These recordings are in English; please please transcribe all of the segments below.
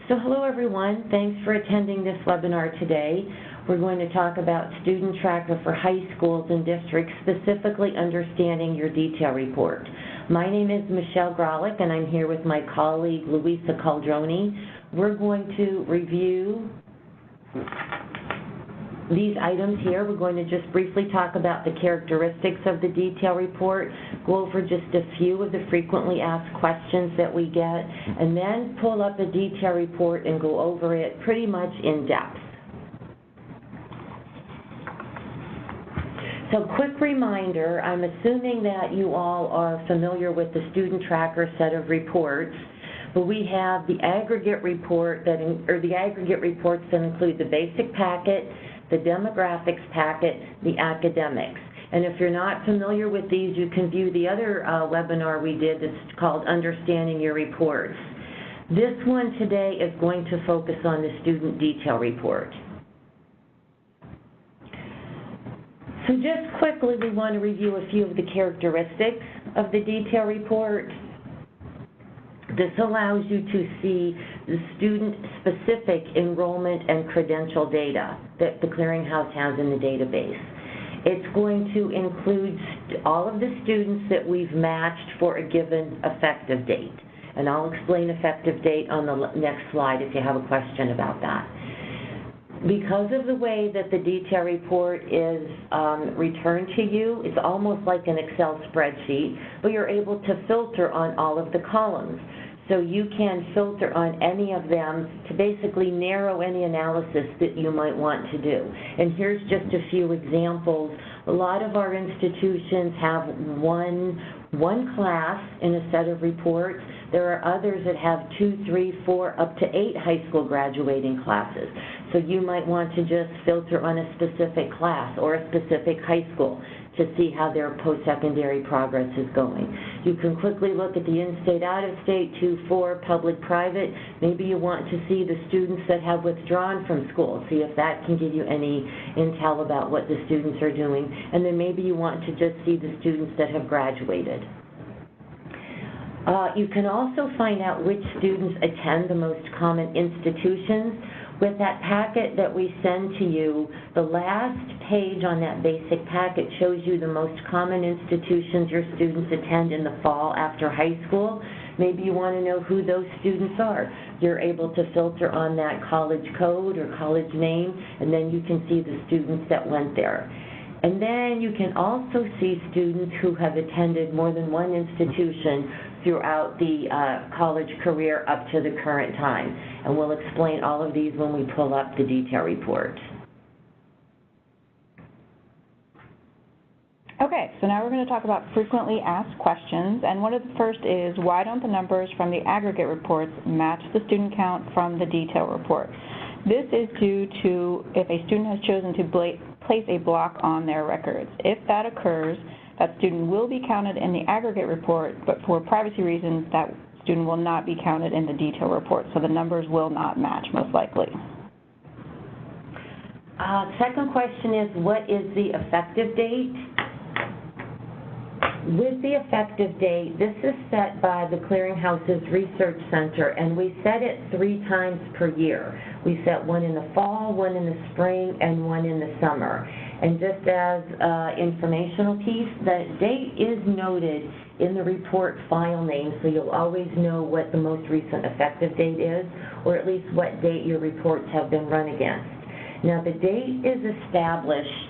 So hello everyone, thanks for attending this webinar today. We're going to talk about StudentTracker for high schools and districts, specifically understanding your detail report. My name is Michelle Grolick and I'm here with my colleague Louisa Caldroni. We're going to review these items here. We're going to just briefly talk about the characteristics of the detail report, go over just a few of the frequently asked questions that we get, and then pull up the detail report and go over it pretty much in depth. So quick reminder, I'm assuming that you all are familiar with the StudentTracker set of reports, but we have the aggregate report the aggregate reports that include the basic packet, the demographics packet, the academics. And if you're not familiar with these, you can view the other webinar we did that's called Understanding Your Reports. This one today is going to focus on the student detail report. So just quickly, we want to review a few of the characteristics of the detail report. This allows you to see the student-specific enrollment and credential data that the Clearinghouse has in the database. It's going to include all of the students that we've matched for a given effective date. And I'll explain effective date on the next slide if you have a question about that. Because of the way that the detail report is returned to you, it's almost like an Excel spreadsheet, but you're able to filter on all of the columns. So you can filter on any of them to basically narrow any analysis that you might want to do. And here's just a few examples. A lot of our institutions have one class in a set of reports. There are others that have 2, 3, 4, up to 8 high school graduating classes. So you might want to just filter on a specific class or a specific high school to see how their post-secondary progress is going. You can quickly look at the in-state, out-of-state, 2, 4, public-private. Maybe you want to see the students that have withdrawn from school, see if that can give you any intel about what the students are doing. And then maybe you want to just see the students that have graduated. You can also find out which students attend the most common institutions. With that packet that we send to you, the last page on that basic packet shows you the most common institutions your students attend in the fall after high school. Maybe you want to know who those students are. You're able to filter on that college code or college name, and then you can see the students that went there. And then you can also see students who have attended more than one institution throughout the college career up to the current time. And we'll explain all of these when we pull up the detail report. Okay, so now we're going to talk about frequently asked questions, and one of the first is, why don't the numbers from the aggregate reports match the student count from the detail report? This is due to if a student has chosen to place a block on their records. If that occurs, that student will be counted in the aggregate report, but for privacy reasons, that student will not be counted in the detail report, so the numbers will not match most likely. Second question is, what is the effective date? With the effective date, this is set by the Clearinghouse's Research Center, and we set it 3 times per year. We set one in the fall, one in the spring, and one in the summer. And just as informational piece, the date is noted in the report file name, so you'll always know what the most recent effective date is, or at least what date your reports have been run against. Now, the date is established.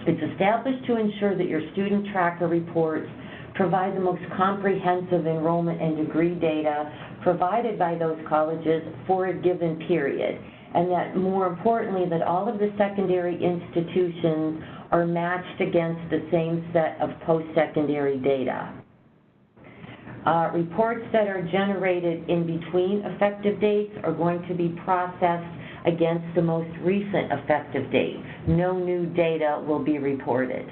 It's established to ensure that your student tracker reports provide the most comprehensive enrollment and degree data provided by those colleges for a given period. And that, more importantly, that all of the secondary institutions are matched against the same set of post-secondary data. Reports that are generated in between effective dates are going to be processed against the most recent effective date. No new data will be reported.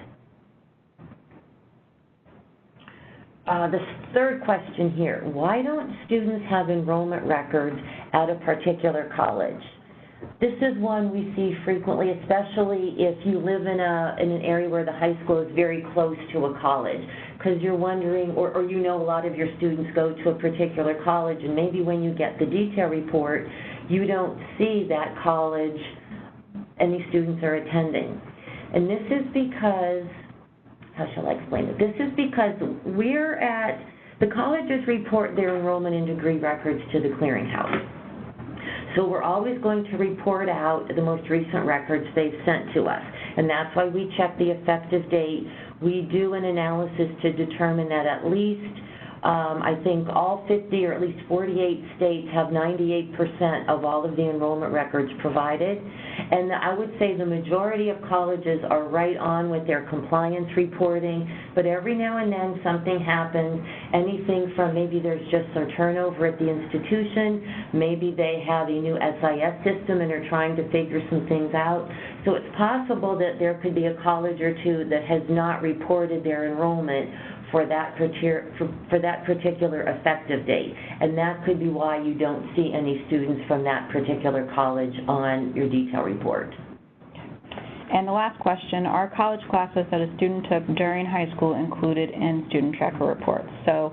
The third question here, why don't students have enrollment records at a particular college? This is one we see frequently, especially if you live in an area where the high school is very close to a college, because you're wondering, or you know a lot of your students go to a particular college, and maybe when you get the detail report, you don't see that college any students are attending. And this is because, how shall I explain it? This is because the colleges report their enrollment and degree records to the Clearinghouse. So we're always going to report out the most recent records they've sent to us. And that's why we check the effective date. We do an analysis to determine that at least, I think all 50 or at least 48 states have 98% of all of the enrollment records provided. And I would say the majority of colleges are right on with their compliance reporting, but every now and then something happens, anything from maybe there's just some turnover at the institution, maybe they have a new SIS system and are trying to figure some things out. So it's possible that there could be a college or two that has not reported their enrollment for that particular effective date. And that could be why you don't see any students from that particular college on your detail report. And the last question, are college classes that a student took during high school included in StudentTracker reports? So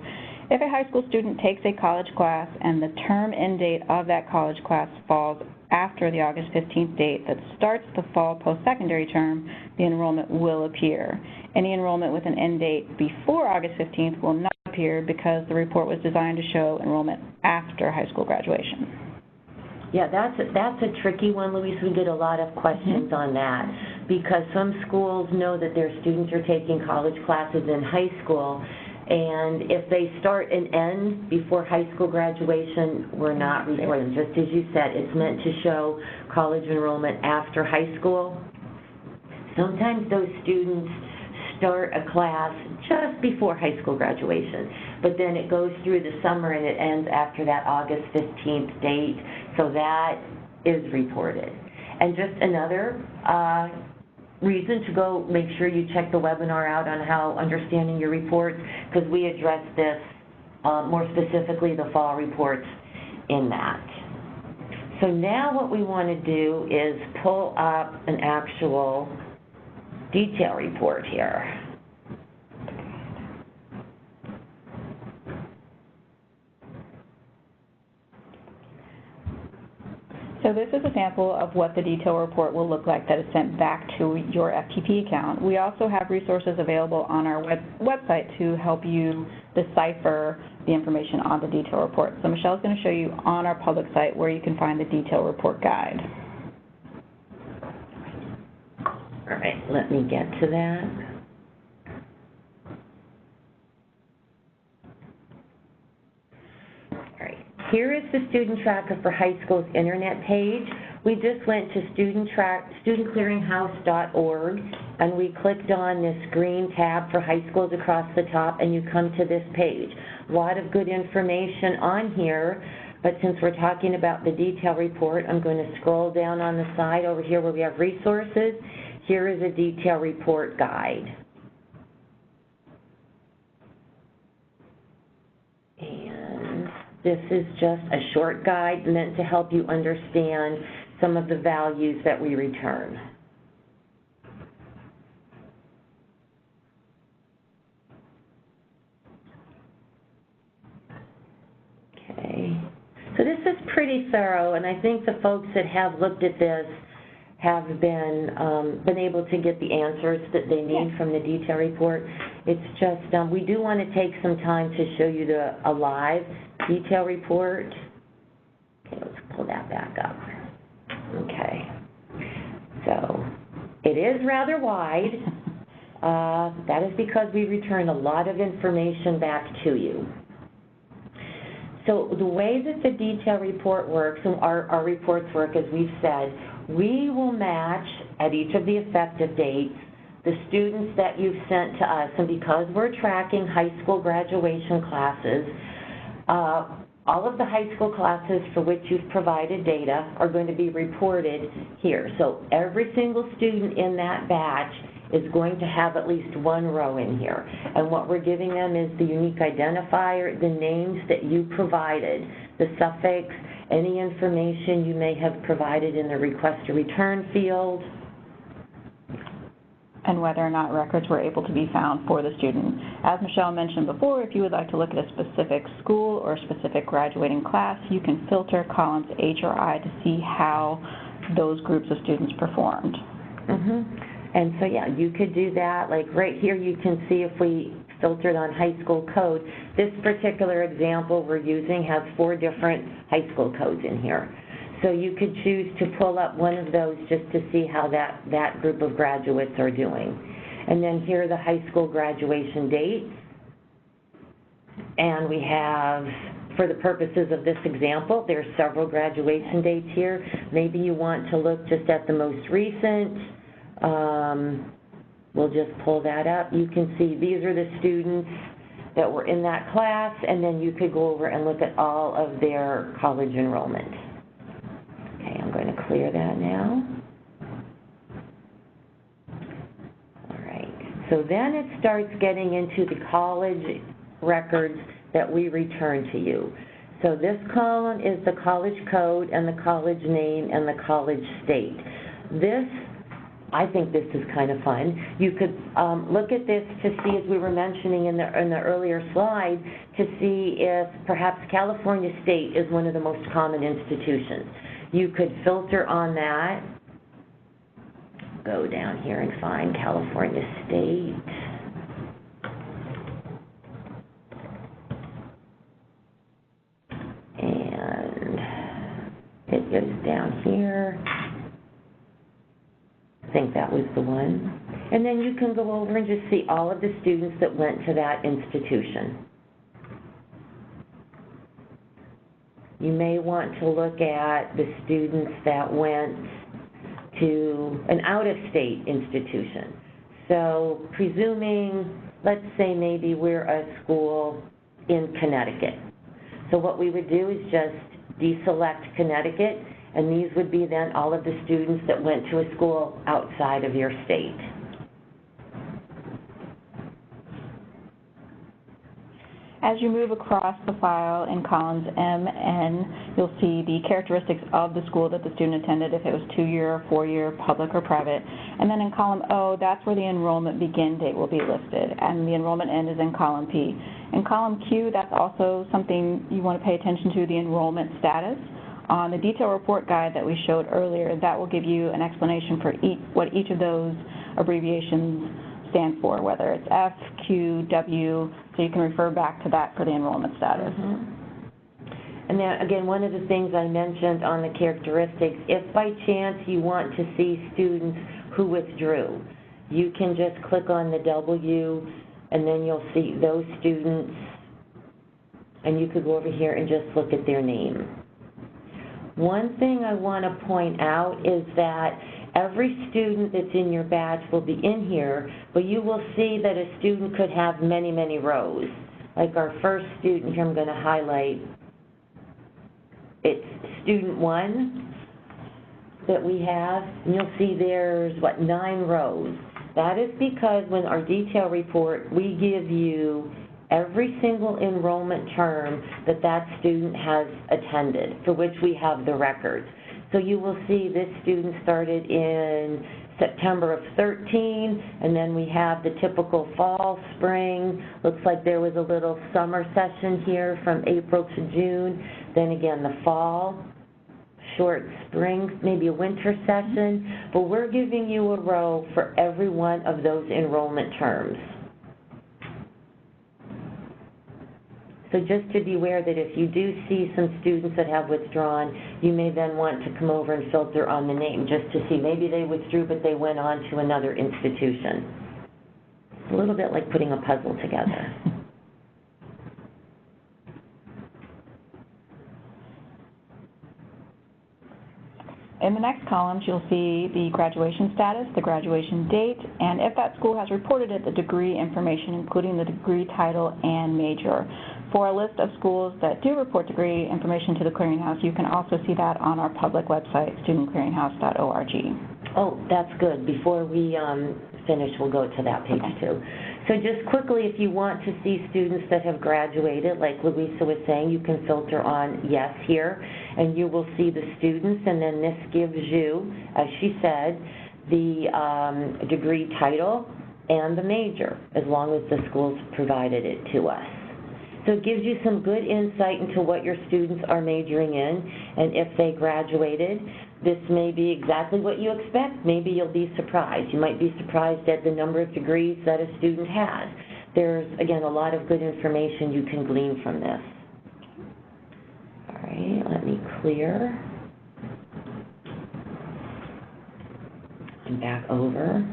if a high school student takes a college class and the term end date of that college class falls after the August 15th date that starts the fall post-secondary term, the enrollment will appear. Any enrollment with an end date before August 15th will not appear because the report was designed to show enrollment after high school graduation. Yeah, that's a tricky one, Louise. We get a lot of questions on that because some schools know that their students are taking college classes in high school, and if they start and end before high school graduation, we're not reporting. Just as you said, it's meant to show college enrollment after high school. Sometimes those students start a class just before high school graduation, but then it goes through the summer and it ends after that August 15th date, so that is reported. And just another reason to go make sure you check the webinar out on how understanding your reports, because we address this more specifically, the fall reports in that. So now what we want to do is pull up an actual detail report here. So this is a sample of what the detail report will look like that is sent back to your FTP account. We also have resources available on our website to help you decipher the information on the detail report. So Michelle's going to show you on our public site where you can find the detail report guide. All right, let me get to that. All right, here is the StudentTracker for high school's internet page. We just went to studentclearinghouse.org, and we clicked on this green tab for high schools across the top, and you come to this page. A lot of good information on here, but since we're talking about the detail report, I'm going to scroll down on the side over here where we have resources. Here is a detail report guide. And this is just a short guide meant to help you understand some of the values that we return. Okay. So this is pretty thorough, and I think the folks that have looked at this have been able to get the answers that they need from the detail report. It's just, we do want to take some time to show you a live detail report. Okay, let's pull that back up. Okay. So, it is rather wide. That is because we return a lot of information back to you. So the way that the detail report works, and our reports work, as we've said, we will match at each of the effective dates the students that you've sent to us, and because we're tracking high school graduation classes, all of the high school classes for which you've provided data are going to be reported here. So every single student in that batch is going to have at least one row in here. And what we're giving them is the unique identifier, the names that you provided, the suffix, any information you may have provided in the request to return field, and whether or not records were able to be found for the student. As Michelle mentioned before, if you would like to look at a specific school or specific graduating class, you can filter columns H or I to see how those groups of students performed. And so, yeah, you could do that. Like right here, you can see if we filtered on high school code. This particular example we're using has 4 different high school codes in here. So you could choose to pull up one of those just to see how that group of graduates are doing. And then here are the high school graduation dates. And we have, for the purposes of this example, there's several graduation dates here. Maybe you want to look just at the most recent. We'll just pull that up. You can see these are the students that were in that class, and then you could go over and look at all of their college enrollment. Okay, I'm going to clear that now. All right, so then it starts getting into the college records that we return to you. So this column is the college code and the college name and the college state. I think this is kind of fun. You could look at this to see, as we were mentioning in the earlier slide, to see if perhaps California State is one of the most common institutions. You could filter on that, go down here and find California State. And it goes down here. I think that was the one. And then you can go over and just see all of the students that went to that institution. You may want to look at the students that went to an out-of-state institution. So presuming, let's say maybe we're a school in Connecticut. So what we would do is just deselect Connecticut, and these would be then all of the students that went to a school outside of your state. As you move across the file in columns M, N, you'll see the characteristics of the school that the student attended, if it was 2-year, 4-year, public, or private. And then in column O, that's where the enrollment begin date will be listed, and the enrollment end is in column P. In column Q, that's also something you want to pay attention to, the enrollment status. On the detail report guide that we showed earlier, that will give you an explanation for what each of those abbreviations stand for, whether it's F, Q, W, so you can refer back to that for the enrollment status. And then again, one of the things I mentioned on the characteristics, if by chance you want to see students who withdrew, you can just click on the W and then you'll see those students, and you could go over here and just look at their name. One thing I want to point out is that every student that's in your batch will be in here, but you will see that a student could have many, many rows. Like our first student here, I'm going to highlight, it's student 1 that we have, and you'll see there's, 9 rows. That is because when our detail report, we give you every single enrollment term that that student has attended, for which we have the records. So you will see this student started in September of 13, and then we have the typical fall, spring. Looks like there was a little summer session here from April to June. Then again, the fall, short spring, maybe a winter session. But we're giving you a row for every one of those enrollment terms. So just to be aware that if you do see some students that have withdrawn, you may then want to come over and filter on the name just to see maybe they withdrew but they went on to another institution. It's a little bit like putting a puzzle together. In the next columns, you'll see the graduation status, the graduation date, and if that school has reported it, the degree information, including the degree title and major. For a list of schools that do report degree information to the Clearinghouse, you can also see that on our public website, studentclearinghouse.org. Oh, that's good. Before we finish, we'll go to that page too. So just quickly, if you want to see students that have graduated, like Louisa was saying, you can filter on yes here, and you will see the students, and then this gives you, as she said, the degree title and the major, as long as the school's provided it to us. So it gives you some good insight into what your students are majoring in, and if they graduated, this may be exactly what you expect. Maybe you'll be surprised. You might be surprised at the number of degrees that a student has. There's, again, a lot of good information you can glean from this. All right, let me clear. And back over.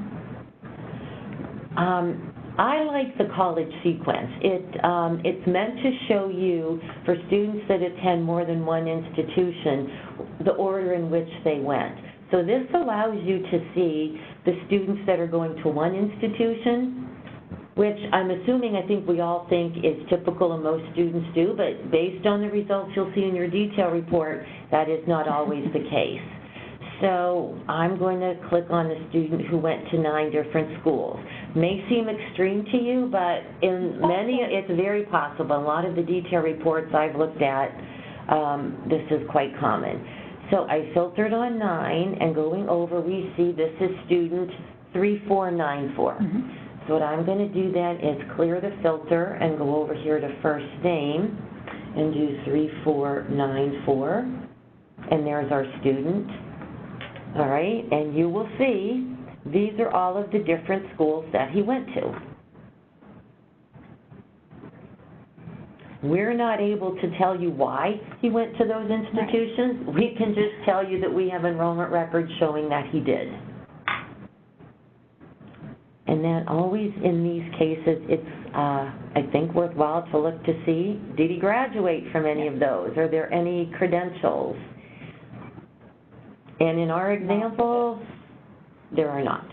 I like the college sequence. It's meant to show you, for students that attend more than one institution, the order in which they went. So this allows you to see the students that are going to one institution, which I'm assuming, I think we all think is typical and most students do, but based on the results you'll see in your detail report, that is not always the case. So I'm going to click on the student who went to 9 different schools. May seem extreme to you, but in many, it's very possible. A lot of the detail reports I've looked at, this is quite common. So I filtered on 9, and going over, we see this is student 3494. So what I'm going to do then is clear the filter and go over here to first name and do 3494, and there's our student. All right, and you will see these are all of the different schools that he went to. We're not able to tell you why he went to those institutions. Right. We can just tell you that we have enrollment records showing that he did. And then always in these cases, it's, I think, worthwhile to look to see, did he graduate from any of those? Are there any credentials? And in our example, there are not,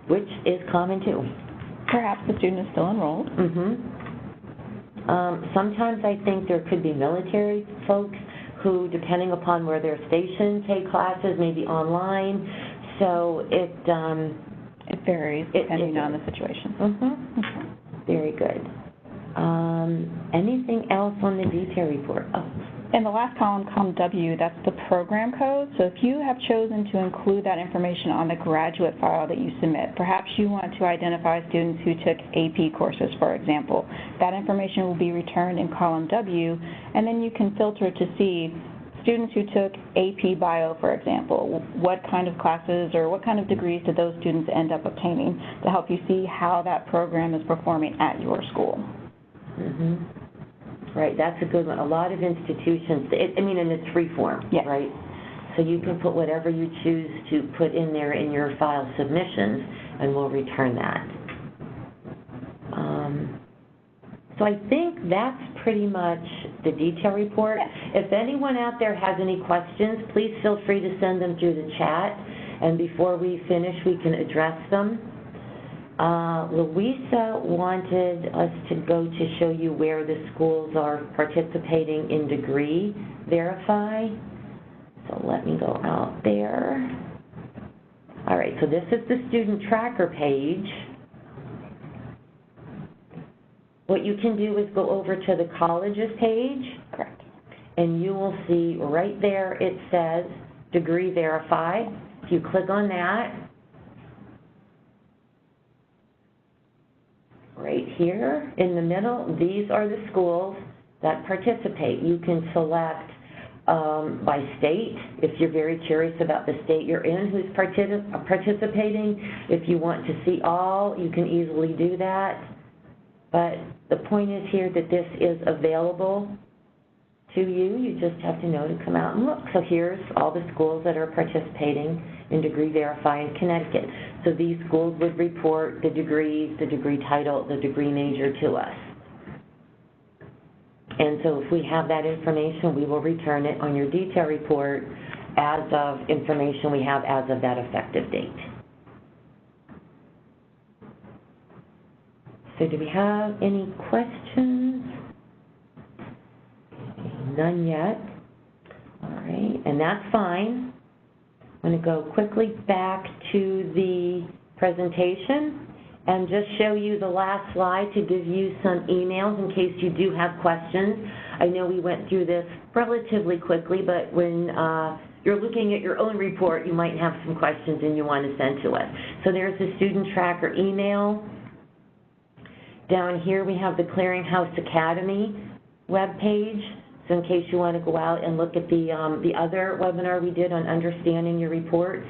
which is common too. Perhaps the student is still enrolled. Sometimes I think there could be military folks who, depending upon where they're stationed, take classes, maybe online. So it varies depending on the situation. Very good. Anything else on the detail report? Oh. In the last column, column W, that's the program code. So if you have chosen to include that information on the graduate file that you submit, perhaps you want to identify students who took AP courses, for example. That information will be returned in column W, and then you can filter to see students who took AP Bio, for example. What kind of classes or what kind of degrees did those students end up obtaining to help you see how that program is performing at your school. Right, that's a good one. A lot of institutions, and it's free form, yes. Right? So you can put whatever you choose to put in there in your file submissions, and we'll return that. So I think that's pretty much the detail report. Yes. If anyone out there has any questions, please feel free to send them through the chat, and before we finish, we can address them. Louisa wanted us to go to show you where the schools are participating in Degree Verify. So let me go out there. All right, so this is the StudentTracker page. What you can do is go over to the colleges page. Correct. And you will see right there it says Degree Verify. If you click on that, right here in the middle, these are the schools that participate. You can select by state, if you're very curious about the state you're in who's participating. If you want to see all, you can easily do that. But the point is here that this is available to you. You just have to know to come out and look. So here's all the schools that are participating in Degree Verify in Connecticut. So these schools would report the degrees, the degree title, the degree major to us. And so if we have that information, we will return it on your detail report as of information we have as of that effective date. So do we have any questions? None yet. All right, and that's fine. I'm going to go quickly back to the presentation, and just show you the last slide to give you some emails in case you do have questions. I know we went through this relatively quickly, but when you're looking at your own report, you might have some questions and you want to send to us. So there's the StudentTracker email. Down here we have the Clearinghouse Academy webpage. So in case you want to go out and look at the other webinar we did on understanding your reports,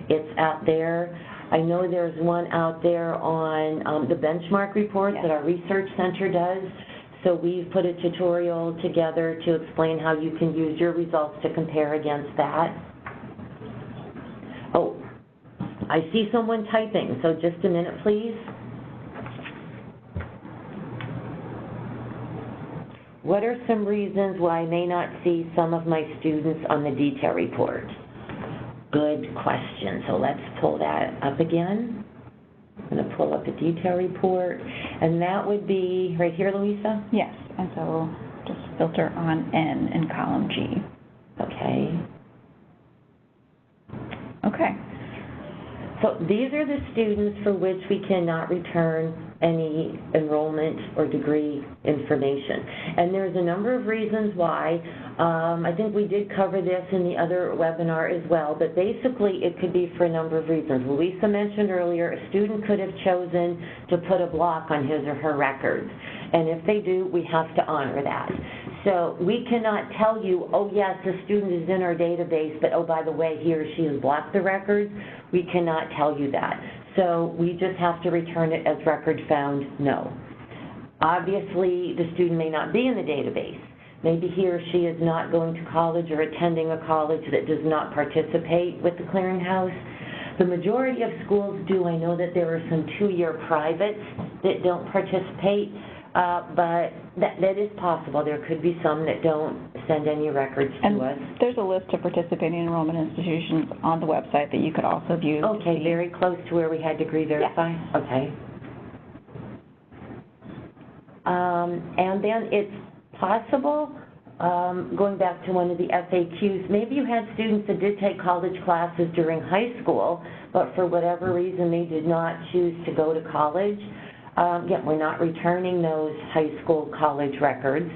it's out there. I know there's one out there on the benchmark reports that our research center does. So we've put a tutorial together to explain how you can use your results to compare against that. Oh, I see someone typing, so just a minute, please. What are some reasons why I may not see some of my students on the detail report? Good question. So let's pull that up again. I'm going to pull up the detail report, and that would be right here, Louisa? Yes, and so just filter on N in column G. Okay. Okay. So these are the students for which we cannot return any enrollment or degree information. And there's a number of reasons why. I think we did cover this in the other webinar as well, but basically it could be for a number of reasons. Louisa mentioned earlier, a student could have chosen to put a block on his or her records. And if they do, we have to honor that. So we cannot tell you, oh yes, the student is in our database, but oh, by the way, he or she has blocked the records. We cannot tell you that. So we just have to return it as record found, no. Obviously, the student may not be in the database. Maybe he or she is not going to college or attending a college that does not participate with the Clearinghouse. The majority of schools do. I know that there are some two-year privates that don't participate, but that is possible. There could be some that don't send any records to us. There's a list of participating enrollment institutions on the website that you could also view. Okay, very close to where we had degree verify? Yeah. Okay. And then it's possible, going back to one of the FAQs, maybe you had students that did take college classes during high school, but for whatever reason they did not choose to go to college. Again, we're not returning those high school college records.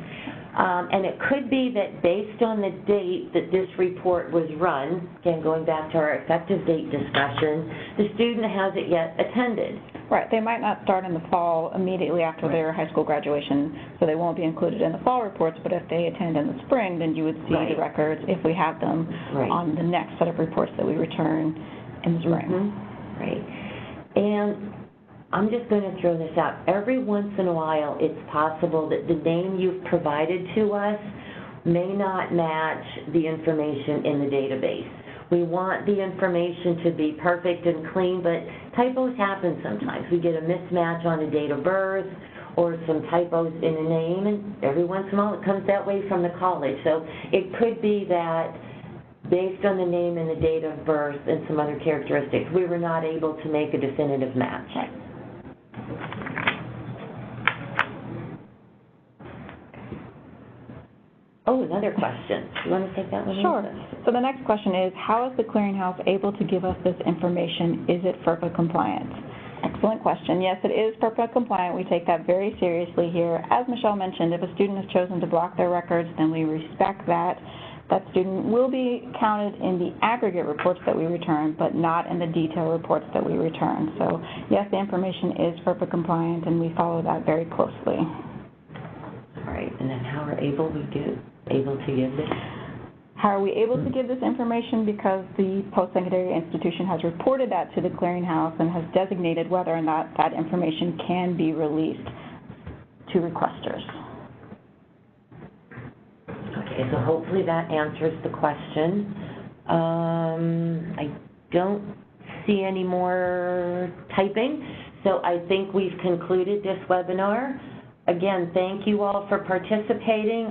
And it could be that based on the date that this report was run, again, going back to our effective date discussion, the student hasn't yet attended. Right. They might not start in the fall immediately after their high school graduation, so they won't be included in the fall reports, but if they attend in the spring, then you would see the records, if we have them, on the next set of reports that we return in the spring. Mm-hmm. Right. And I'm just going to throw this out. Every once in a while, it's possible that the name you've provided to us may not match the information in the database. We want the information to be perfect and clean, but typos happen sometimes. We get a mismatch on a date of birth or some typos in a name, and every once in a while it comes that way from the college. So it could be that based on the name and the date of birth and some other characteristics, we were not able to make a definitive match. Right. Oh, another question. You want to take that one? Sure. So the next question is, how is the Clearinghouse able to give us this information? Is it FERPA compliant? Excellent question. Yes, it is FERPA compliant. We take that very seriously here. As Michelle mentioned, if a student has chosen to block their records, then we respect that. That student will be counted in the aggregate reports that we return, but not in the detail reports that we return. So yes, the information is FERPA compliant, and we follow that very closely. All right, and then how are we able to give this? How are we able to give this information? Because the post-secondary institution has reported that to the Clearinghouse and has designated whether or not that information can be released to requesters. Okay, so hopefully that answers the question. I don't see any more typing, so I think we've concluded this webinar. Again, thank you all for participating.